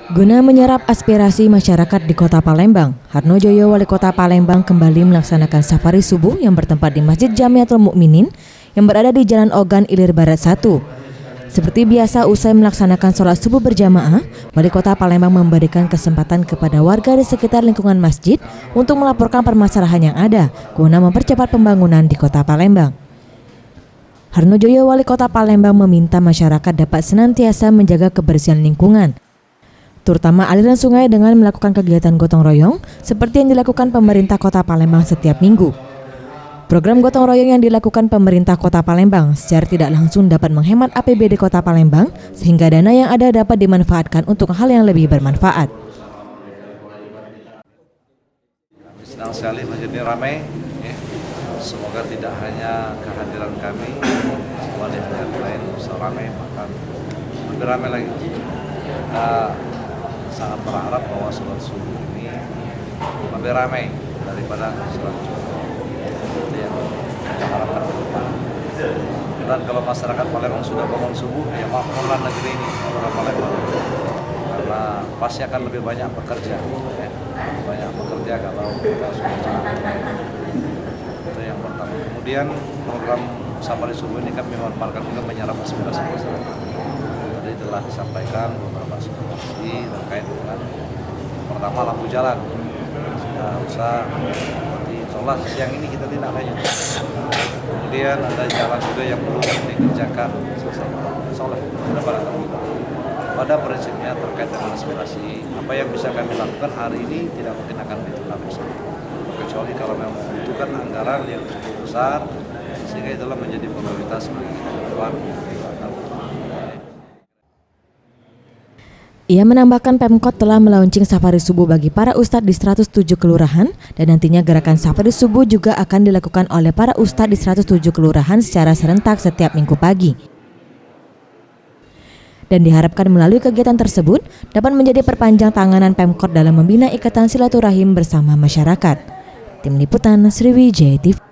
Guna menyerap aspirasi masyarakat di Kota Palembang, Harno Joyo, Wali Kota Palembang, kembali melaksanakan safari subuh yang bertempat di Masjid Jamiatul Mukminin yang berada di Jalan Ogan Ilir Barat 1. Seperti biasa, usai melaksanakan sholat subuh berjamaah, Wali Kota Palembang memberikan kesempatan kepada warga di sekitar lingkungan masjid untuk melaporkan permasalahan yang ada guna mempercepat pembangunan di Kota Palembang. Harno Joyo, Wali Kota Palembang, meminta masyarakat dapat senantiasa menjaga kebersihan lingkungan, terutama aliran sungai, dengan melakukan kegiatan gotong royong seperti yang dilakukan pemerintah Kota Palembang setiap minggu. Program gotong royong yang dilakukan pemerintah Kota Palembang secara tidak langsung dapat menghemat APBD Kota Palembang sehingga dana yang ada dapat dimanfaatkan untuk hal yang lebih bermanfaat. Senang sekali masjid ini ramai, ya. Semoga tidak hanya kehadiran kami, semua di yang lain bisa ramai, bahkan lebih ramai lagi. Kita sangat berharap bahwa sholat subuh ini lebih ramai daripada sholat Jumat. Itu yang kita harapkan ke depan. Dan kalau masyarakat Palembang sudah bangun subuh, ya makmurlah negeri ini, orang Palembang. Karena pasti akan lebih banyak bekerja, ya. Banyak bekerja kalau kita sudah cukup. Itu yang pertama. Kemudian program safari subuh ini kami memanfaatkan juga menyerap aspirasi masyarakat. Tadi telah disampaikan beberapa aspirasi terkait dengan pertama lampu jalan. Sudah usah seperti insya siang ini kita tidak lanjut. Kemudian ada jalan juga yang belum dikerjakan selesai. Insya Allah sudah pada prinsipnya terkait dengan aspirasi, apa yang bisa kami lakukan hari ini tidak mungkin akan ditunda besok. Kecuali kalau memang membutuhkan anggaran yang cukup besar, sehingga itulah menjadi prioritas bagi kita ke depan. Ia menambahkan Pemkot telah melaunching safari subuh bagi para ustadz di 107 kelurahan dan nantinya gerakan safari subuh juga akan dilakukan oleh para ustadz di 107 kelurahan secara serentak setiap minggu pagi. Dan diharapkan melalui kegiatan tersebut dapat menjadi perpanjang tanganan Pemkot dalam membina ikatan silaturahim bersama masyarakat. Tim Liputan Sriwijaya TV.